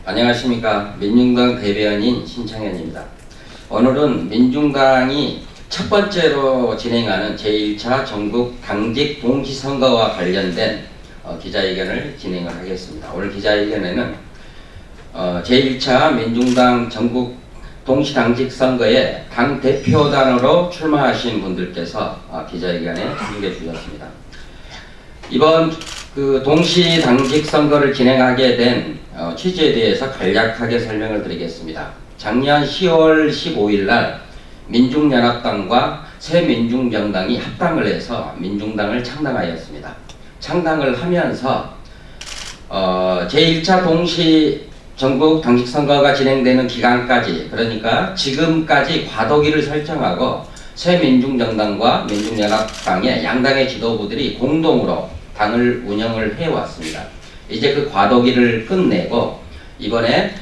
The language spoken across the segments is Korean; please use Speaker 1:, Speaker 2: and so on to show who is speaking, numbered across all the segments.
Speaker 1: 안녕하십니까. 민중당 대변인 신창현입니다. 오늘은 민중당이 첫 번째로 진행하는 제1차 전국 당직 동시선거와 관련된 기자회견을 진행을 하겠습니다. 오늘 기자회견에는 제1차 민중당 전국 동시당직 선거에 당 대표단으로 출마하신 분들께서 기자회견에 참여해 주셨습니다. 이번 동시당직 선거를 진행하게 된 취지에 대해서 간략하게 설명을 드리겠습니다. 작년 10월 15일 날 민중연합당과 새민중정당이 합당을 해서 민중당을 창당하였습니다. 창당을 하면서 제1차 동시 전국 당직 선거가 진행되는 기간까지, 그러니까 지금까지 과도기를 설정하고 새민중정당과 민중연합당의 양당의 지도부들이 공동으로 당을 운영을 해왔습니다. 이제 그 과도기를 끝내고 이번에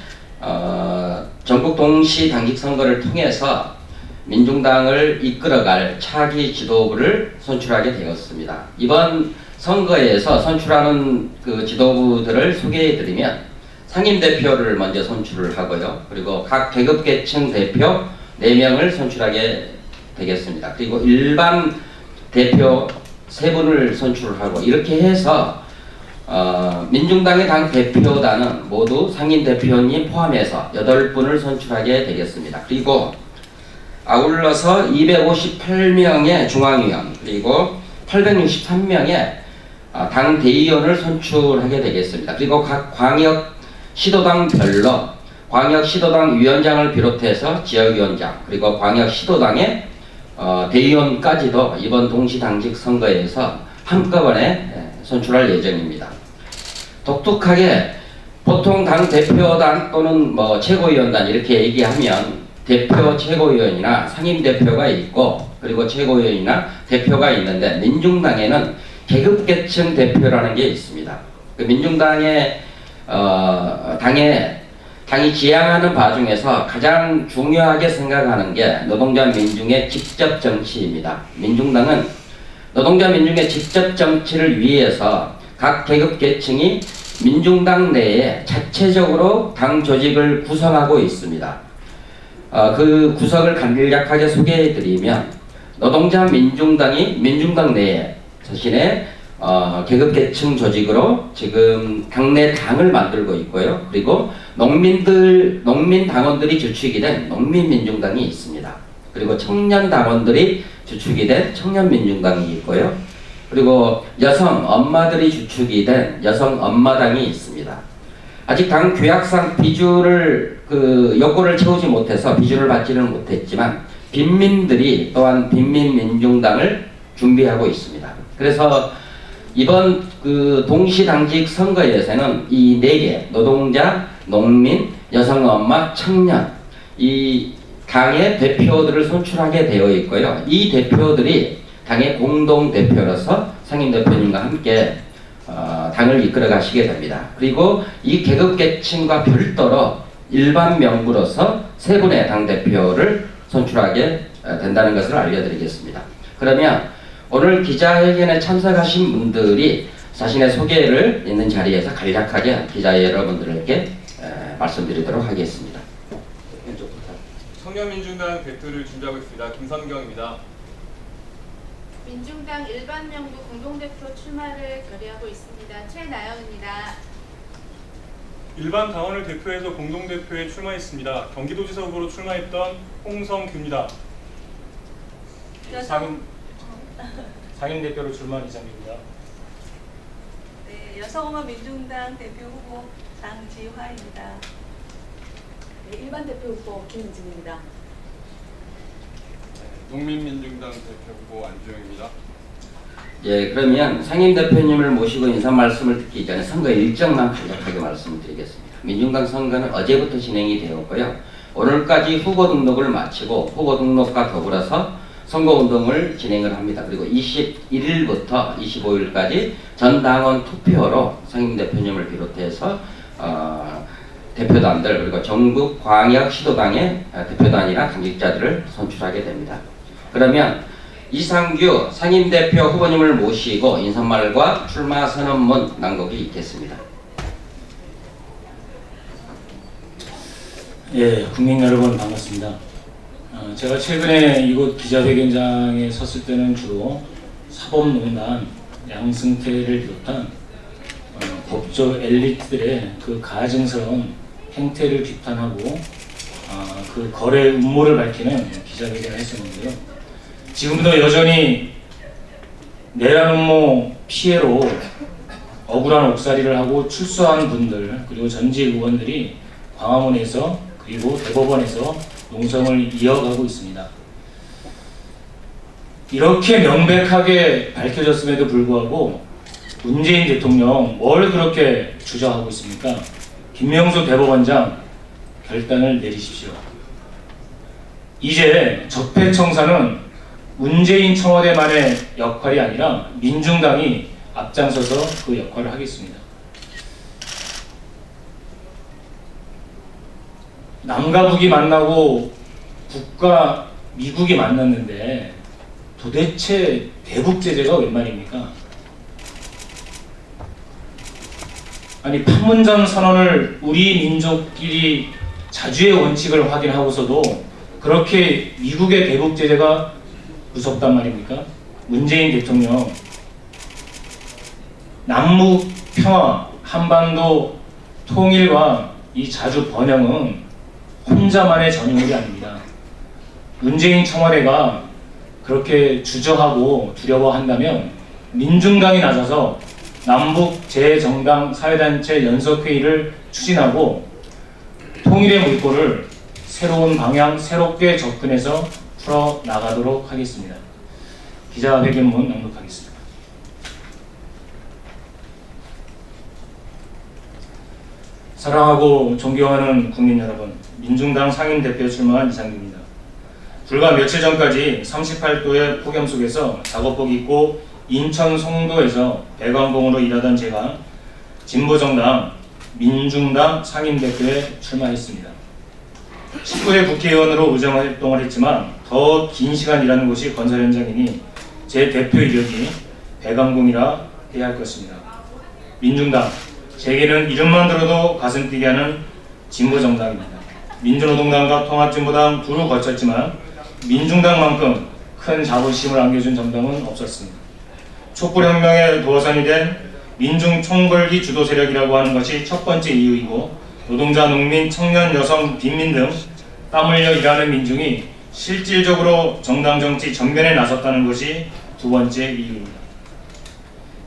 Speaker 1: 전국 동시 당직 선거를 통해서 민중당을 이끌어갈 차기 지도부를 선출하게 되었습니다. 이번 선거에서 선출하는 그 지도부들을 소개해드리면 상임대표를 먼저 선출을 하고요. 그리고 각 계급계층 대표 4명을 선출하게 되겠습니다. 그리고 일반 대표 3분을 선출을 하고, 이렇게 해서 민중당의 당 대표단은 모두 상임대표님 포함해서 8분을 선출하게 되겠습니다. 그리고 아울러서 258명의 중앙위원, 그리고 863명의 당 대의원을 선출하게 되겠습니다. 그리고 각 광역 시도당별로 광역 시도당 위원장을 비롯해서 지역위원장, 그리고 광역 시도당의 대의원까지도 이번 동시당직 선거에서 한꺼번에 선출할 예정입니다. 독특하게 보통 당 대표단 또는 최고위원단 이렇게 얘기하면 대표 최고위원이나 상임대표가 있고, 그리고 최고위원이나 대표가 있는데, 민중당에는 계급계층 대표라는 게 있습니다. 그 민중당의 당이 지향하는 바 중에서 가장 중요하게 생각하는 게 노동자 민중의 직접 정치입니다. 민중당은 노동자 민중의 직접 정치를 위해서 각 계급계층이 민중당 내에 자체적으로 당 조직을 구성하고 있습니다. 그 구성을 간략하게 소개해드리면, 노동자 민중당이 민중당 내에 자신의 계급계층 조직으로 지금 당내 당을 만들고 있고요. 그리고 농민 당원들이 주축이 된 농민민중당이 있습니다. 그리고 청년 당원들이 주축이 된 청년민중당이 있고요. 그리고 여성 엄마들이 주축이 된 여성 엄마당이 있습니다. 아직 당 규약상 비주를 요건을 채우지 못해서 비주를 받지는 못했지만 빈민들이 또한 빈민민중당을 준비하고 있습니다. 그래서 이번 동시당직 선거에서는 이 4개 노동자, 농민, 여성 엄마, 청년, 이 당의 대표들을 선출하게 되어 있고요. 이 대표들이 당의 공동 대표로서 상임대표님과 함께 당을 이끌어 가시게 됩니다. 그리고 이 계급계층과 별도로 일반 명부로서 3분의 당대표를 선출하게 된다는 것을 알려드리겠습니다. 그러면 오늘 기자회견에 참석하신 분들이 자신의 소개를 있는 자리에서 간략하게 기자 여러분들에게 말씀드리도록 하겠습니다.
Speaker 2: 청년민중당 대표를 준비하고 있습니다. 김선경입니다.
Speaker 3: 민중당 일반명부 공동대표 출마를 결의하고 있습니다. 최나영입니다.
Speaker 2: 일반 당원을 대표해서 공동대표에 출마했습니다. 경기도지사 후보로 출마했던 홍성규입니다.
Speaker 4: 상임대표로 출마한 이장입니다.
Speaker 5: 네, 여성엄마 민중당 대표 후보 장지화입니다.
Speaker 6: 네, 일반 대표 후보 김은진입니다.
Speaker 7: 농민민중당 대표 후보 안주영입니다.
Speaker 1: 예, 그러면 상임대표님을 모시고 인사 말씀을 듣기 전에 선거 일정만 간략하게 말씀을 드리겠습니다. 민중당 선거는 어제부터 진행이 되었고요. 오늘까지 후보 등록을 마치고 후보 등록과 더불어서 선거운동을 진행을 합니다. 그리고 21일부터 25일까지 전당원 투표로 상임대표님을 비롯해서 대표단들, 그리고 전국 광역 시도당의 대표단이나 당직자들을 선출하게 됩니다. 그러면 이상규 상임대표 후보님을 모시고 인사말과 출마 선언문 낭독이 있겠습니다.
Speaker 4: 예, 국민 여러분 반갑습니다. 제가 최근에 이곳 기자회견장에 섰을 때는 주로 사법농단, 양승태를 비롯한 법조 엘리트들의 그 가증스러운 행태를 비판하고 그 거래 음모를 밝히는 기자회견을 했었는데요. 지금도 여전히 내란 음모 피해로 억울한 옥살이를 하고 출소한 분들 그리고 전직 의원들이 광화문에서 그리고 대법원에서 농성을 이어가고 있습니다. 이렇게 명백하게 밝혀졌음에도 불구하고 문재인 대통령 뭘 그렇게 주저하고 있습니까? 김명수 대법원장 결단을 내리십시오. 이제 적폐청산은 문재인 청와대만의 역할이 아니라 민중당이 앞장서서 그 역할을 하겠습니다. 남과 북이 만나고 북과 미국이 만났는데 도대체 대북 제재가 웬 말입니까? 아니 판문점 선언을 우리 민족끼리 자주의 원칙을 확인하고서도 그렇게 미국의 대북 제재가 무섭단 말입니까? 문재인 대통령 남북 평화, 한반도 통일과 이 자주 번영은 혼자만의 전유물이 아닙니다. 문재인 청와대가 그렇게 주저하고 두려워한다면 민중당이 나서서 남북 재정당 사회단체 연석회의를 추진하고 통일의 물꼬를 새로운 방향, 새롭게 접근해서 풀어나가도록 하겠습니다. 기자회견문 낭독하겠습니다. 사랑하고 존경하는 국민 여러분, 민중당 상임대표 출마한 이상규입니다. 불과 며칠 전까지 38도의 폭염 속에서 작업복 입고 인천 송도에서 배관공으로 일하던 제가 진보정당 민중당 상임대표에 출마했습니다. 19대 국회의원으로 의정활동을 했지만 더 긴 시간 일하는 곳이 건설 현장이니 제 대표 이력이 배관공이라 해야 할 것입니다. 민중당, 제게는 이름만 들어도 가슴 뛰게 하는 진보정당입니다. 민주노동당과 통합진보당 두루 거쳤지만 민중당만큼 큰 자부심을 안겨준 정당은 없었습니다. 촛불혁명의 도화선이 된 민중총궐기 주도 세력이라고 하는 것이 첫 번째 이유이고, 노동자, 농민, 청년, 여성, 빈민 등 땀 흘려 일하는 민중이 실질적으로 정당 정치 전면에 나섰다는 것이 두 번째 이유입니다.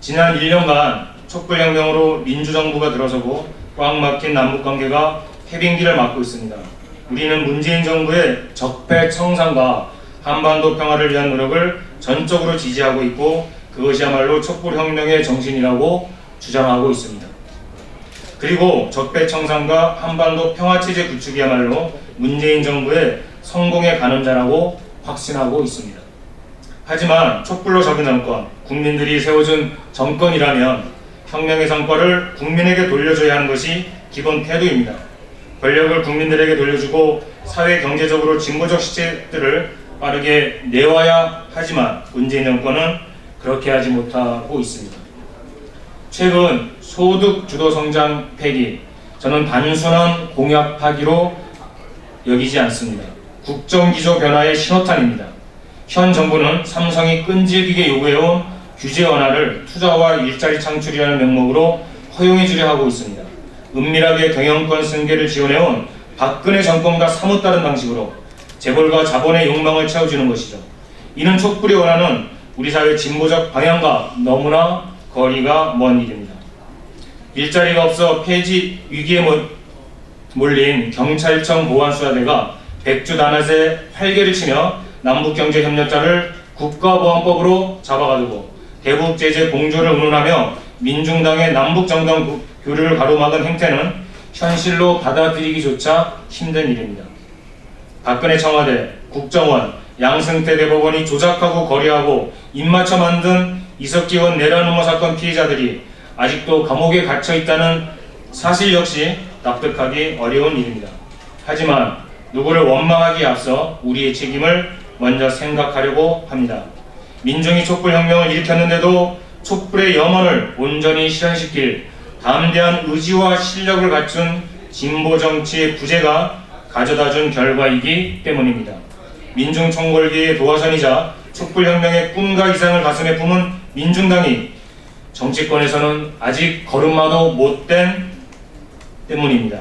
Speaker 4: 지난 1년간 촛불혁명으로 민주정부가 들어서고 꽉 막힌 남북관계가 해빙기를 맞고 있습니다. 우리는 문재인 정부의 적폐청산과 한반도 평화를 위한 노력을 전적으로 지지하고 있고, 그것이야말로 촛불혁명의 정신이라고 주장하고 있습니다. 그리고 적폐청산과 한반도 평화체제 구축이야말로 문재인 정부의 성공의 가늠자라고 확신하고 있습니다. 하지만 촛불로 잡은 정권, 국민들이 세워준 정권이라면 혁명의 성과를 국민에게 돌려줘야 하는 것이 기본 태도입니다. 권력을 국민들에게 돌려주고 사회 경제적으로 진보적 시책들을 빠르게 내와야 하지만 문재인 정권은 그렇게 하지 못하고 있습니다. 최근 소득 주도 성장 폐기, 저는 단순한 공약 파기로 여기지 않습니다. 국정기조 변화의 신호탄입니다. 현 정부는 삼성이 끈질기게 요구해온 규제 완화를 투자와 일자리 창출이라는 명목으로 허용해 주려 하고 있습니다. 은밀하게 경영권 승계를 지원해온 박근혜 정권과 사뭇 다른 방식으로 재벌과 자본의 욕망을 채워주는 것이죠. 이는 촛불이 원하는 우리 사회 진보적 방향과 너무나 거리가 먼 일입니다. 일자리가 없어 폐지 위기에 몰린 경찰청 보안수사대가 백주 단앗에 활개를 치며 남북경제협력자를 국가보안법으로 잡아가지고 대북 제재 공조를 운운하며 민중당의 남북정당 교류를 가로막은 행태는 현실로 받아들이기조차 힘든 일입니다. 박근혜 청와대, 국정원, 양승태 대법원이 조작하고 거래하고 입맞춰 만든 이석기원 내란 음모 사건 피해자들이 아직도 감옥에 갇혀 있다는 사실 역시 납득하기 어려운 일입니다. 하지만 누구를 원망하기에 앞서 우리의 책임을 먼저 생각하려고 합니다. 민중이 촛불혁명을 일으켰는데도 촛불의 염원을 온전히 실현시킬 담대한 의지와 실력을 갖춘 진보 정치의 부재가 가져다준 결과이기 때문입니다. 민중 총궐기의 도화선이자 촛불혁명의 꿈과 이상을 가슴에 품은 민중당이 정치권에서는 아직 걸음마도 못된 때문입니다.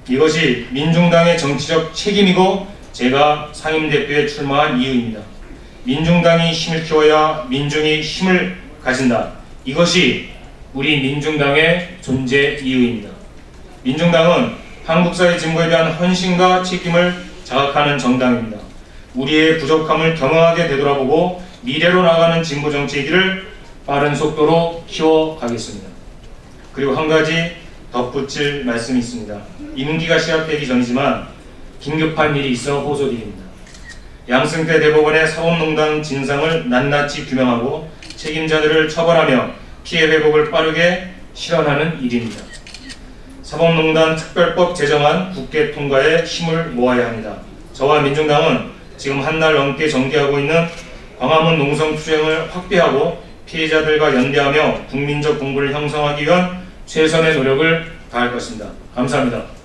Speaker 4: 이것이 민중당의 정치적 책임이고 제가 상임대표에 출마한 이유입니다. 민중당이 힘을 키워야 민중이 힘을 가진다. 이것이 우리 민중당의 존재 이유입니다. 민중당은 한국사회 진보에 대한 헌신과 책임을 자각하는 정당입니다. 우리의 부족함을 겸허하게 되돌아보고 미래로 나가는 진보 정치의 길을 빠른 속도로 키워가겠습니다. 그리고 한 가지 덧붙일 말씀이 있습니다. 임기가 시작되기 전이지만 긴급한 일이 있어 호소드립니다. 양승태 대법원의 사법농단 진상을 낱낱이 규명하고 책임자들을 처벌하며 피해 회복을 빠르게 실현하는 일입니다. 사법농단 특별법 제정안 국회 통과에 힘을 모아야 합니다. 저와 민중당은 지금 한 달 넘게 전개하고 있는 광화문 농성 투쟁을 확대하고 피해자들과 연대하며 국민적 공부를 형성하기 위한 최선의 노력을 다할 것입니다. 감사합니다.